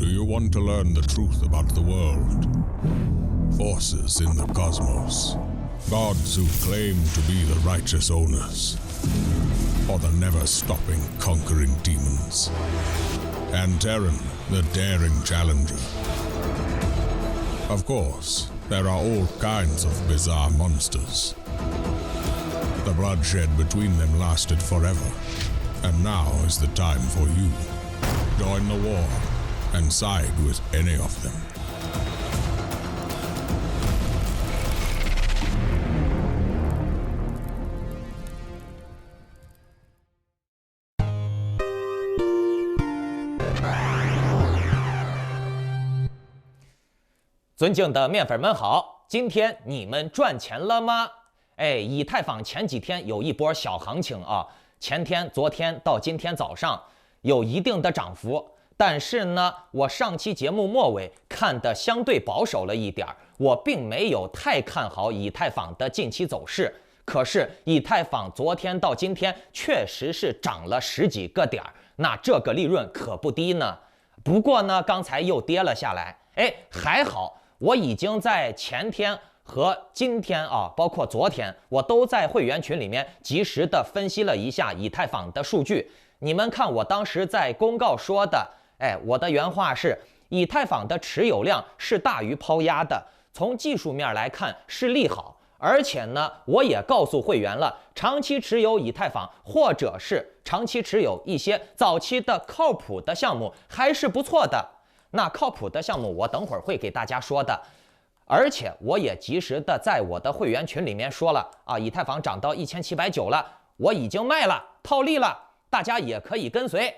you want to learn the truth about the world? Forces in the cosmos. Gods who claim to be the righteous owners. Or the never-stopping conquering demons. And Terran, the daring challenger. Of course, there are all kinds of bizarre monsters. The bloodshed between them lasted forever. And now is the time for you. Join the war and side with any of them. 尊敬的面粉们好，今天你们赚钱了吗？以太坊前几天有一波小行情啊，前天、昨天到今天早上有一定的涨幅，但是呢，我上期节目末尾看的相对保守了一点，我并没有太看好以太坊的近期走势。可是以太坊昨天到今天确实是涨了10几个点，那这个利润可不低呢。不过呢，刚才又跌了下来，还好。我已经在前天和今天啊，包括昨天，我都在会员群里面及时的分析了一下以太坊的数据。你们看我当时在公告说的，我的原话是：以太坊的持有量是大于抛压的，从技术面来看是利好。而且呢，我也告诉会员了，长期持有以太坊或者是长期持有一些早期的靠谱的项目还是不错的。那靠谱的项目我等会儿会给大家说的，而且我也及时的在我的会员群里面说了啊，以太坊涨到1790了，我已经卖了，套利了，大家也可以跟随。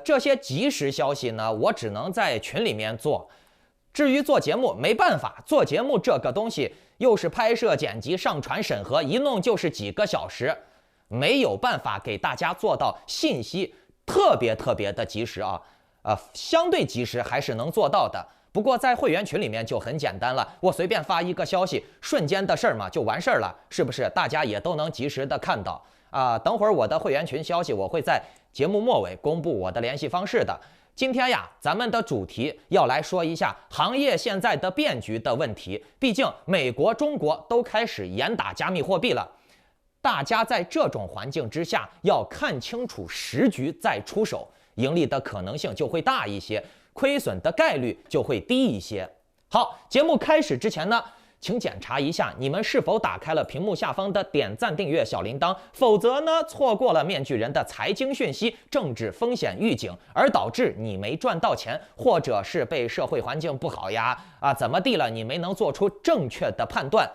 这些即时消息呢，我只能在群里面做。至于做节目，没办法，做节目这个东西又是拍摄、剪辑、上传、审核，一弄就是几个小时，没有办法给大家做到信息特别的及时啊。相对及时还是能做到的，不过在会员群里面就很简单了，我随便发一个消息，瞬间的事儿嘛，就完事儿了，是不是？大家也都能及时的看到啊。等会儿我的会员群消息我会在节目末尾公布我的联系方式的。今天呀，咱们的主题要来说一下行业现在的变局的问题，毕竟美国、中国都开始严打加密货币了，大家在这种环境之下要看清楚时局再出手。盈利的可能性就会大一些，亏损的概率就会低一些。好，节目开始之前呢，请检查一下你们是否打开了屏幕下方的点赞、订阅、小铃铛，否则呢，错过了面具人的财经讯息、政治风险预警，而导致你没赚到钱，或者是被社会环境不好呀怎么地了，你没能做出正确的判断，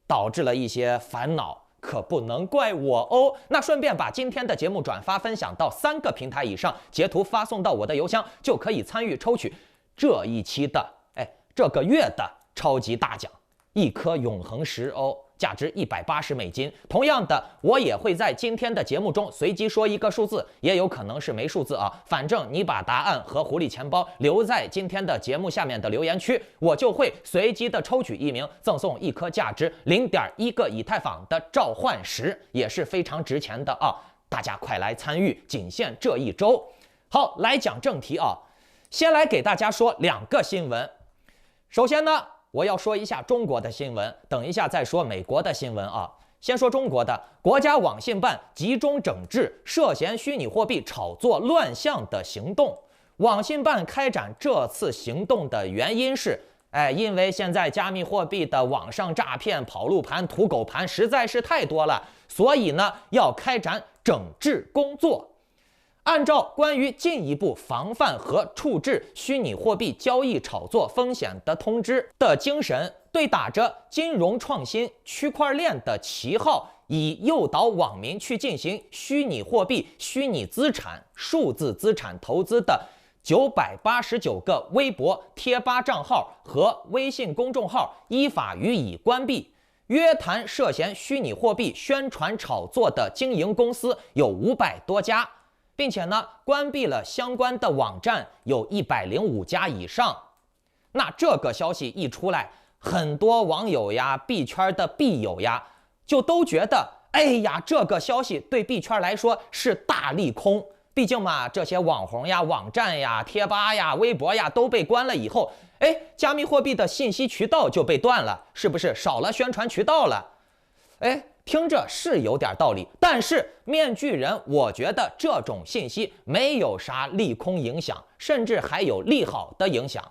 导致了一些烦恼。可不能怪我哦。那顺便把今天的节目转发分享到3个平台以上，截图发送到我的邮箱，就可以参与抽取这一期的这个月的超级大奖，1颗永恒石欧，价值$180。同样的，我也会在今天的节目中随机说一个数字，也有可能是没数字啊。反正你把答案和狐狸钱包留在今天的节目下面的留言区，我就会随机的抽取1名，赠送1颗价值0.1个以太坊的召唤石，也是非常值钱的啊！大家快来参与，仅限这一周。好，来讲正题啊，先来给大家说2个新闻。首先呢，我要说一下中国的新闻，等一下再说美国的新闻啊。先说中国的，国家网信办集中整治涉嫌虚拟货币炒作乱象的行动。网信办开展这次行动的原因是，因为现在加密货币的网上诈骗、跑路盘、土狗盘实在是太多了，所以呢，要开展整治工作。按照关于进一步防范和处置虚拟货币交易炒作风险的通知的精神，对打着金融创新、区块链的旗号，以诱导网民去进行虚拟货币、虚拟资产、数字资产投资的989个微博、贴吧账号和微信公众号依法予以关闭。约谈涉嫌虚拟货币宣传炒作的经营公司有500多家。并且呢，关闭了相关的网站有105家以上。那这个消息一出来，很多网友呀、币圈的币友呀，就都觉得，这个消息对币圈来说是大利空。毕竟嘛，这些网红呀、网站呀、贴吧呀、微博呀都被关了以后，哎，加密货币的信息渠道就被断了，是不是少了宣传渠道了？哎，听着是有点道理，但是面具人，我觉得这种信息没有啥利空影响，甚至还有利好的影响。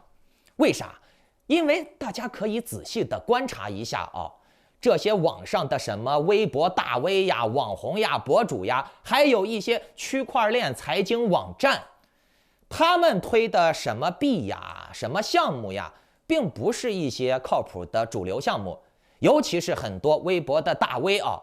为啥？因为大家可以仔细的观察一下啊。这些网上的什么微博大 V 呀、网红呀、博主呀，还有一些区块链财经网站，他们推的什么币呀、什么项目呀，并不是一些靠谱的主流项目。尤其是很多微博的大 V 啊，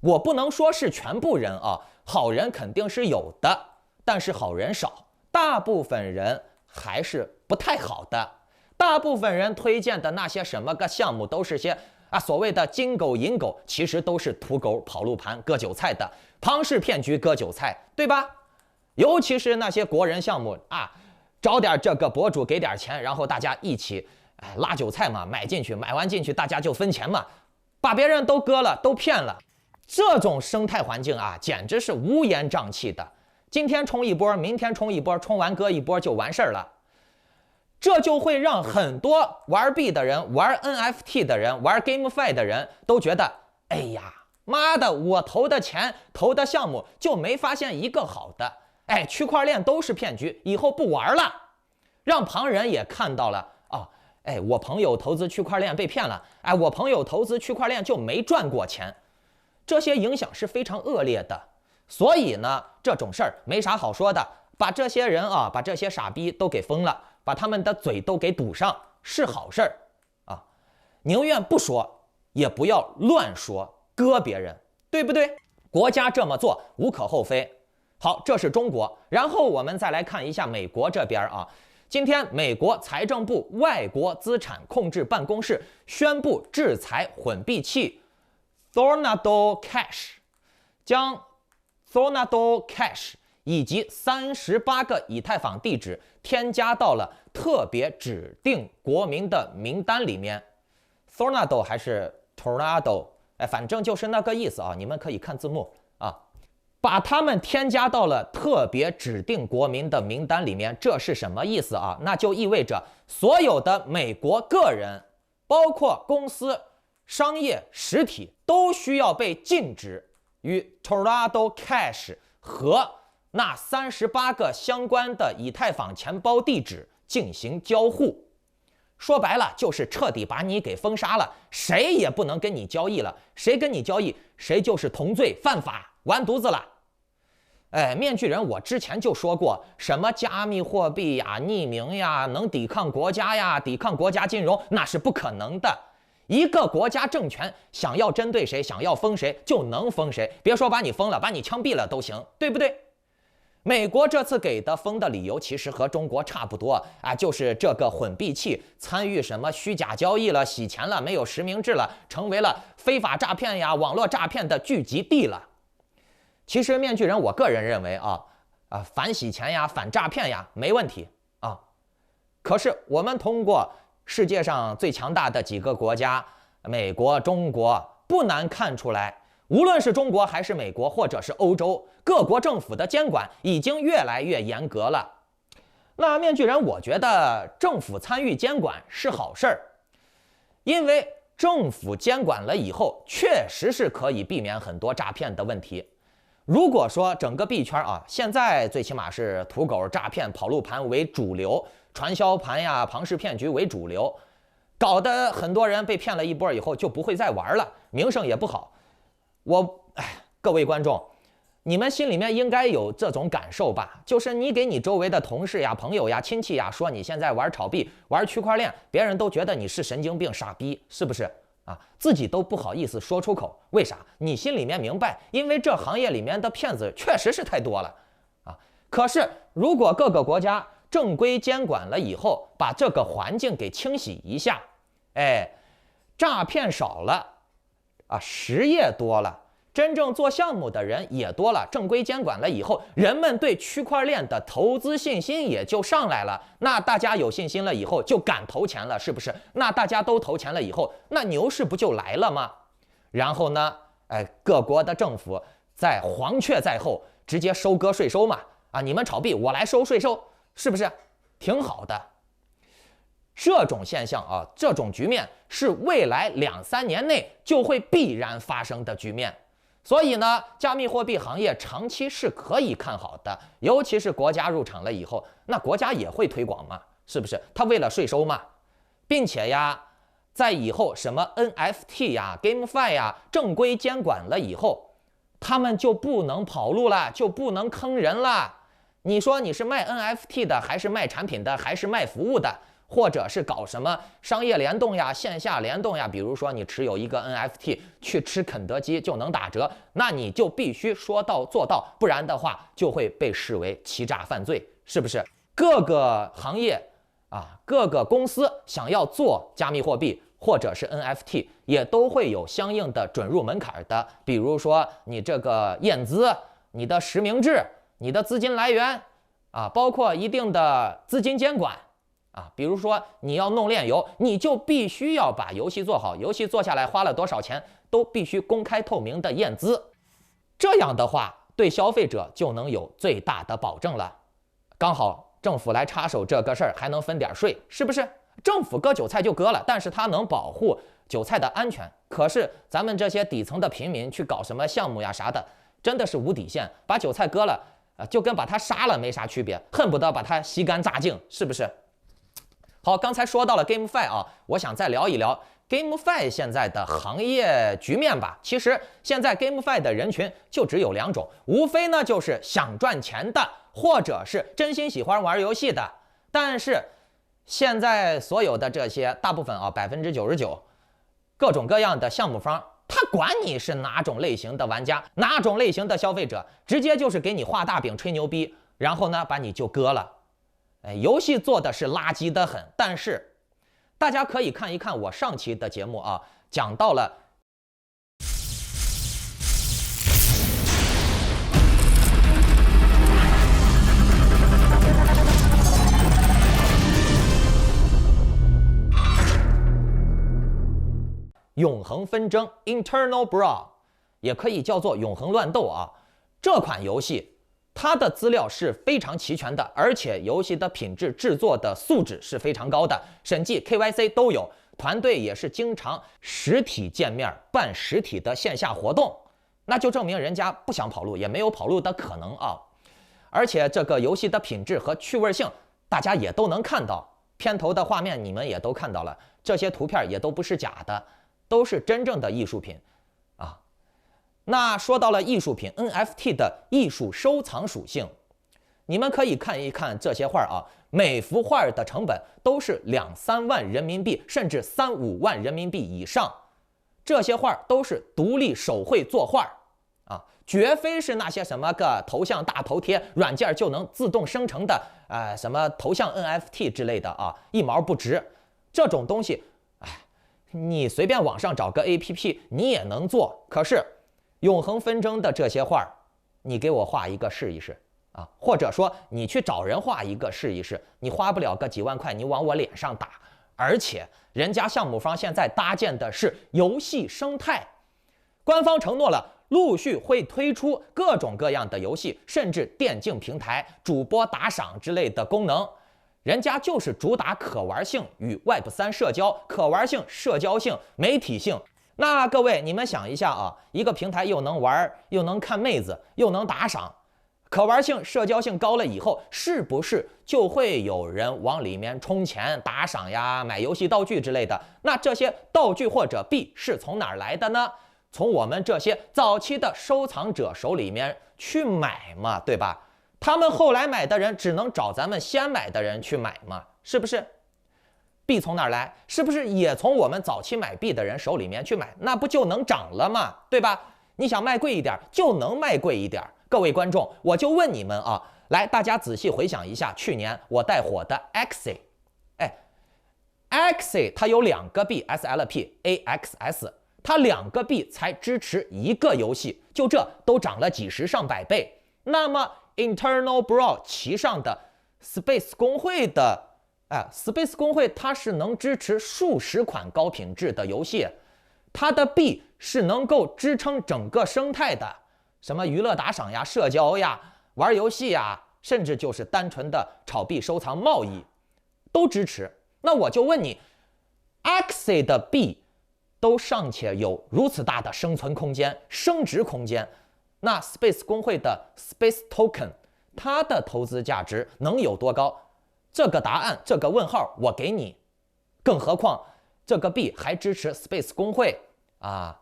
我不能说是全部人啊，好人肯定是有的，但是好人少，大部分人还是不太好的。大部分人推荐的那些什么个项目，都是些所谓的金狗银狗，其实都是土狗跑路盘割韭菜的，庞氏骗局割韭菜，对吧？尤其是那些国人项目啊，找点这个博主给点钱，然后大家一起拉韭菜嘛，买进去，买完进去大家就分钱嘛，把别人都割了，都骗了。这种生态环境啊，简直是乌烟瘴气的。今天冲一波，明天冲一波，冲完割一波就完事儿了。这就会让很多玩币的人、玩 NFT 的人、玩 GameFi 的人都觉得，哎呀，妈的，我投的钱、投的项目就没发现一个好的。哎，区块链都是骗局，以后不玩了。让旁人也看到了啊，哎，我朋友投资区块链被骗了，哎，我朋友投资区块链就没赚过钱。这些影响是非常恶劣的。所以呢，这种事儿没啥好说的，把这些人啊，把这些傻逼都给封了。把他们的嘴都给堵上是好事儿啊，宁愿不说，也不要乱说割别人，对不对？国家这么做无可厚非。好，这是中国，然后我们再来看一下美国这边啊。今天美国财政部外国资产控制办公室宣布制裁混币器 Tornado Cash， 将 Tornado Cash以及38个以太坊地址添加到了特别指定国民的名单里面。Tornado 还是 Tornado， 哎，反正就是那个意思啊，你们可以看字幕啊。把他们添加到了特别指定国民的名单里面，这是什么意思啊？那就意味着所有的美国个人，包括公司、商业实体，都需要被禁止与 Tornado Cash 和那38个相关的以太坊钱包地址进行交互。说白了就是彻底把你给封杀了，谁也不能跟你交易了，谁跟你交易谁就是同罪犯法，完犊子了。哎，面具人我之前就说过，什么加密货币呀、匿名呀，能抵抗国家呀、抵抗国家金融，那是不可能的。一个国家政权想要针对谁，想要封谁就能封谁，别说把你封了，把你枪毙了都行，对不对？美国这次给的封的理由其实和中国差不多啊，就是这个混币器参与什么虚假交易了、洗钱了、没有实名制了，成为了非法诈骗呀、网络诈骗的聚集地了。其实面具人我个人认为反洗钱呀、反诈骗呀没问题啊。可是我们通过世界上最强大的几个国家，美国、中国，不难看出来，无论是中国还是美国，或者是欧洲，各国政府的监管已经越来越严格了。那面具人，我觉得政府参与监管是好事儿，因为政府监管了以后，确实是可以避免很多诈骗的问题。如果说整个币圈现在最起码是土狗诈骗、跑路盘为主流，传销盘呀、庞氏骗局为主流，搞得很多人被骗了一波以后就不会再玩了，名声也不好。各位观众，你们心里面应该有这种感受吧？就是你给你周围的同事呀、朋友呀、亲戚呀说你现在玩炒币、玩区块链，别人都觉得你是神经病、傻逼，是不是？自己都不好意思说出口，为啥？你心里面明白，因为这行业里面的骗子确实是太多了可是如果各个国家正规监管了以后，把这个环境给清洗一下，诈骗少了实业多了，真正做项目的人也多了，正规监管了以后，人们对区块链的投资信心也就上来了。那大家有信心了以后，就敢投钱了，是不是？那大家都投钱了以后，那牛市不就来了吗？然后呢，各国的政府在黄雀在后，直接收割税收嘛。啊，你们炒币，我来收税收，是不是挺好的？这种现象啊，这种局面是未来2、3年内就会必然发生的局面。所以呢，加密货币行业长期是可以看好的，尤其是国家入场了以后，那国家也会推广嘛，是不是？他为了税收嘛，并且呀，在以后什么 NFT 呀、GameFi 呀正规监管了以后，他们就不能跑路了，就不能坑人了。你说你是卖 NFT 的，还是卖产品的，还是卖服务的？或者是搞什么商业联动呀、线下联动呀，比如说你持有一个 NFT 去吃肯德基就能打折，那你就必须说到做到，不然的话就会被视为欺诈犯罪，是不是？各个行业啊，各个公司想要做加密货币或者是 NFT， 也都会有相应的准入门槛的，比如说你这个验资、你的实名制、你的资金来源啊，包括一定的资金监管。比如说你要弄链游，你就必须要把游戏做好，游戏做下来花了多少钱都必须公开透明的验资，这样的话对消费者就能有最大的保证了。刚好政府来插手这个事儿，还能分点税，是不是？政府割韭菜就割了，但是它能保护韭菜的安全。可是咱们这些底层的平民去搞什么项目呀啥的，真的是无底线，把韭菜割了就跟把它杀了没啥区别，恨不得把它吸干榨净，是不是？好，刚才说到了 GameFi 啊，我想再聊一聊 GameFi 现在的行业局面吧。其实现在 GameFi 的人群就只有2种，无非呢就是想赚钱的，或者是真心喜欢玩游戏的。但是现在所有的这些大部分啊，99%各种各样的项目方，他管你是哪种类型的玩家，哪种类型的消费者，直接就是给你画大饼吹牛逼，然后呢把你就割了。游戏做的是垃圾的很，但是大家可以看一看我上期的节目啊，讲到了永恒纷争 Eternal Brawl， 也可以叫做永恒乱斗啊。这款游戏它的资料是非常齐全的，而且游戏的品质、制作的素质是非常高的，审计、KYC 都有，团队也是经常实体见面办实体的线下活动，那就证明人家不想跑路，也没有跑路的可能啊。而且这个游戏的品质和趣味性，大家也都能看到，片头的画面你们也都看到了，这些图片也都不是假的，都是真正的艺术品啊。那说到了艺术品 NFT 的艺术收藏属性，你们可以看一看这些画啊，每幅画的成本都是2、3万人民币，甚至3、5万人民币以上。这些画都是独立手绘作画啊，绝非是那些什么个头像大头贴软件就能自动生成的什么头像 NFT 之类的啊，一毛不值。这种东西，你随便网上找个 APP 你也能做，可是永恒纷争的这些画，你给我画一个试一试啊，或者说你去找人画一个试一试，你花不了个几万块，你往我脸上打。而且人家项目方现在搭建的是游戏生态，官方承诺了陆续会推出各种各样的游戏，甚至电竞平台、主播打赏之类的功能。人家就是主打可玩性与 Web3 社交，可玩性、社交性、媒体性。那各位，你们想一下啊，一个平台又能玩，又能看妹子，又能打赏，可玩性、社交性高了以后，是不是就会有人往里面充钱、打赏呀、买游戏道具之类的？那这些道具或者币是从哪儿来的呢？从我们这些早期的收藏者手里面去买嘛，对吧？他们后来买的人只能找咱们先买的人去买嘛，是不是？币从哪儿来？是不是也从我们早期买币的人手里面去买？那不就能涨了吗？对吧？你想卖贵一点，就能卖贵一点。各位观众，我就问你们啊，来，大家仔细回想一下，去年我带火的 Axie，Axie 它有2个币 SLP、AXS， 它2个币才支持1个游戏，就这都涨了几十上百倍。那么 Eternal Brawl 其上的 Space 公会的Space 公会它是能支持数十款高品质的游戏，它的币是能够支撑整个生态的，什么娱乐打赏呀、社交呀、玩游戏呀、甚至就是单纯的炒币收藏贸易，都支持。那我就问你 ，Axie 的币都尚且有如此大的生存空间、升值空间，那 Space 公会的 Space Token 它的投资价值能有多高？这个答案，这个问号我给你。更何况这个币还支持 Space 公会啊，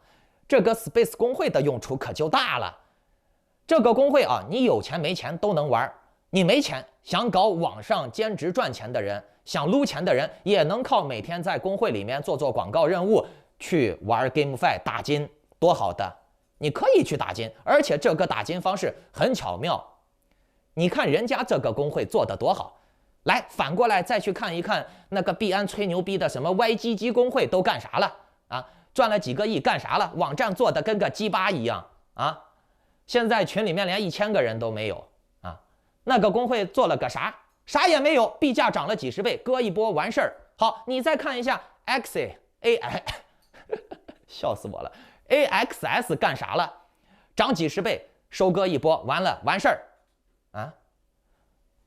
这个 Space 公会的用处可就大了。这个公会啊，你有钱没钱都能玩，你没钱想搞网上兼职赚钱的人，想撸钱的人，也能靠每天在公会里面做广告任务去玩 GameFi 打金，多好的！你可以去打金，而且这个打金方式很巧妙。你看人家这个公会做得多好，来反过来再去看一看那个币安吹牛逼的什么 YGG 公会都干啥了啊？赚了几个亿干啥了？网站做的跟个鸡巴一样啊！现在群里面连1000个人都没有啊！那个公会做了个啥？啥也没有，币价涨了几十倍，割一波完事儿。好，你再看一下 Axie AI， 笑死我了 ，AXS 干啥了？涨几十倍，收割一波，完了完事儿啊！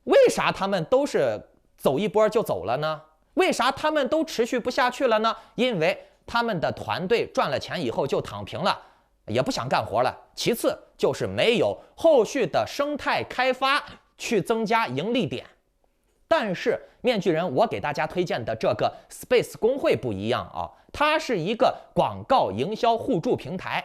为啥他们都是走一波就走了呢？为啥他们都持续不下去了呢？因为他们的团队赚了钱以后就躺平了，也不想干活了。其次就是没有后续的生态开发去增加盈利点。但是面具人我给大家推荐的这个 Space 公会不一样啊，它是一个广告营销互助平台。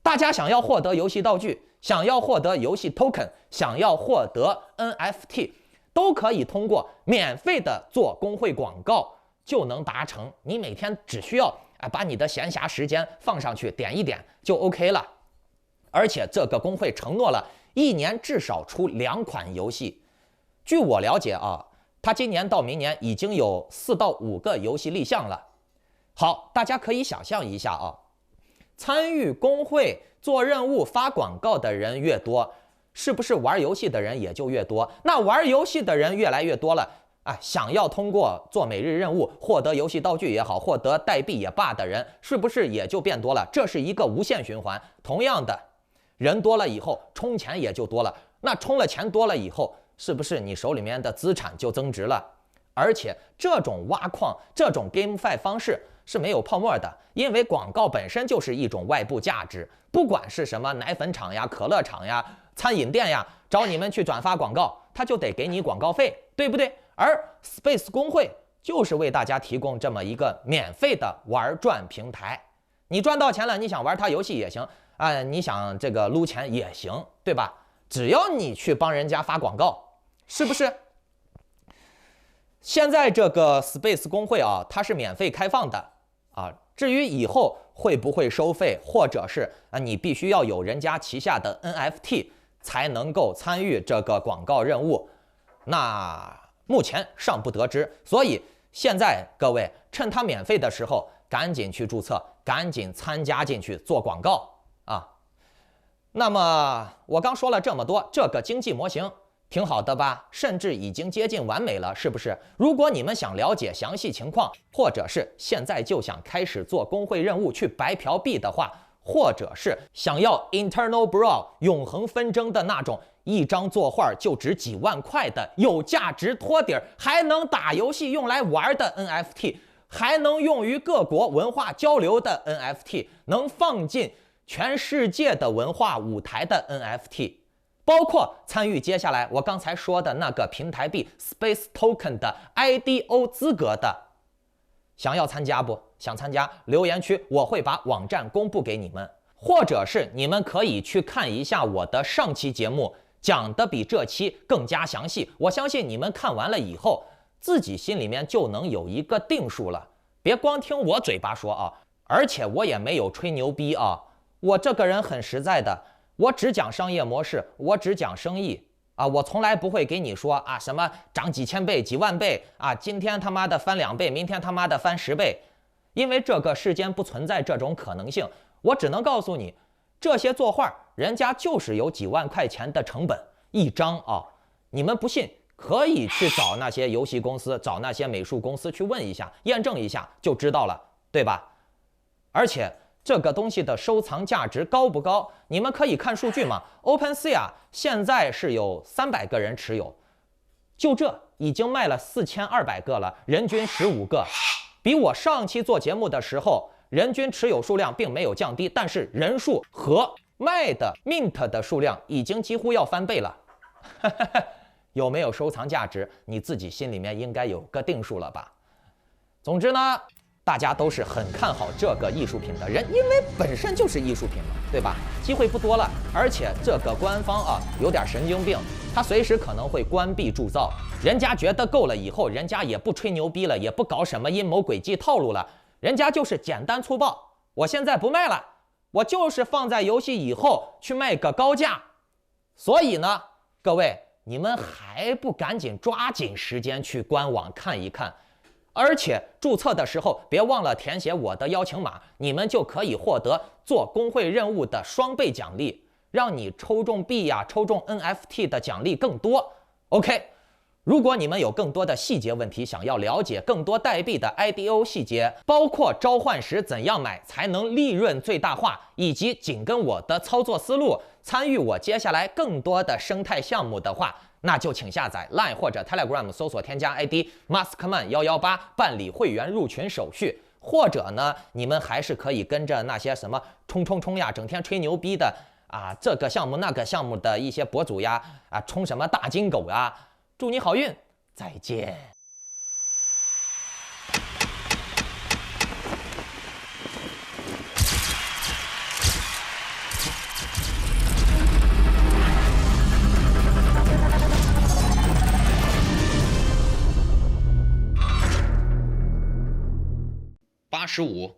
大家想要获得游戏道具，想要获得游戏 token， 想要获得 NFT， 都可以通过免费的做公会广告就能达成。你每天只需要把你的闲暇时间放上去，点一点就 OK 了。而且这个公会承诺了1年至少出2款游戏。据我了解啊，他今年到明年已经有4到5个游戏立项了。好，大家可以想象一下啊，参与公会做任务发广告的人越多，是不是玩游戏的人也就越多？那玩游戏的人越来越多了啊，想要通过做每日任务获得游戏道具也好，获得代币也罢的人，是不是也就变多了？这是一个无限循环。同样的，人多了以后，充钱也就多了。那充了钱多了以后，是不是你手里面的资产就增值了？而且这种挖矿、这种 GameFi 方式是没有泡沫的，因为广告本身就是一种外部价值。不管是什么奶粉厂呀、可乐厂呀、餐饮店呀，找你们去转发广告，他就得给你广告费，对不对？而 Space 公会就是为大家提供这么一个免费的玩转平台。你赚到钱了，你想玩它游戏也行啊，你想这个撸钱也行，对吧？只要你去帮人家发广告。是不是？现在这个 Space 公会啊，它是免费开放的啊。至于以后会不会收费，或者是你必须要有人家旗下的 NFT 才能够参与这个广告任务，那目前尚不得知。所以现在各位趁它免费的时候，赶紧去注册，赶紧参加进去做广告啊。那么我刚说了这么多，这个经济模型挺好的吧，甚至已经接近完美了，是不是？如果你们想了解详细情况，或者是现在就想开始做公会任务去白嫖币的话，或者是想要 Eternal Brawl 永恒纷争的那种一张作画就值几万块的有价值托底儿，还能打游戏用来玩的 NFT， 还能用于各国文化交流的 NFT， 能放进全世界的文化舞台的 NFT，包括参与接下来我刚才说的那个平台币 Space Token 的 IDO 资格的，想要参加不？想参加，留言区我会把网站公布给你们，或者是你们可以去看一下我的上期节目，讲的比这期更加详细。我相信你们看完了以后，自己心里面就能有一个定数了。别光听我嘴巴说啊，而且我也没有吹牛逼啊，我这个人很实在的。我只讲商业模式，我只讲生意啊，我从来不会给你说啊什么涨几千倍、几万倍啊，今天他妈的翻2倍，明天他妈的翻10倍，因为这个世间不存在这种可能性。我只能告诉你，这些作画人家就是有几万块钱的成本一张啊，你们不信可以去找那些游戏公司、找那些美术公司去问一下，验证一下就知道了，对吧？而且这个东西的收藏价值高不高？你们可以看数据嘛。OpenSea 现在是有300个人持有，就这已经卖了4200个了，人均15个，比我上期做节目的时候人均持有数量并没有降低，但是人数和卖的 mint 的数量已经几乎要翻倍了。有没有收藏价值，你自己心里面应该有个定数了吧？总之呢，大家都是很看好这个艺术品的人，因为本身就是艺术品嘛，对吧？机会不多了，而且这个官方啊有点神经病，他随时可能会关闭铸造，人家觉得够了以后，人家也不吹牛逼了，也不搞什么阴谋诡计套路了，人家就是简单粗暴，我现在不卖了，我就是放在游戏以后去卖个高价。所以呢，各位，你们还不赶紧抓紧时间去官网看一看，而且注册的时候别忘了填写我的邀请码，你们就可以获得做工会任务的双倍奖励，让你抽中币呀、抽中 NFT 的奖励更多。OK， 如果你们有更多的细节问题，想要了解更多代币的 IDO 细节，包括召唤时怎样买才能利润最大化，以及紧跟我的操作思路，参与我接下来更多的生态项目的话，那就请下载 Line 或者 Telegram 搜索添加 ID Maskman118 办理会员入群手续，或者呢，你们还是可以跟着那些什么冲呀，整天吹牛逼的啊，这个项目那个项目的一些博主呀，啊，冲什么大金狗呀，祝你好运，再见。85。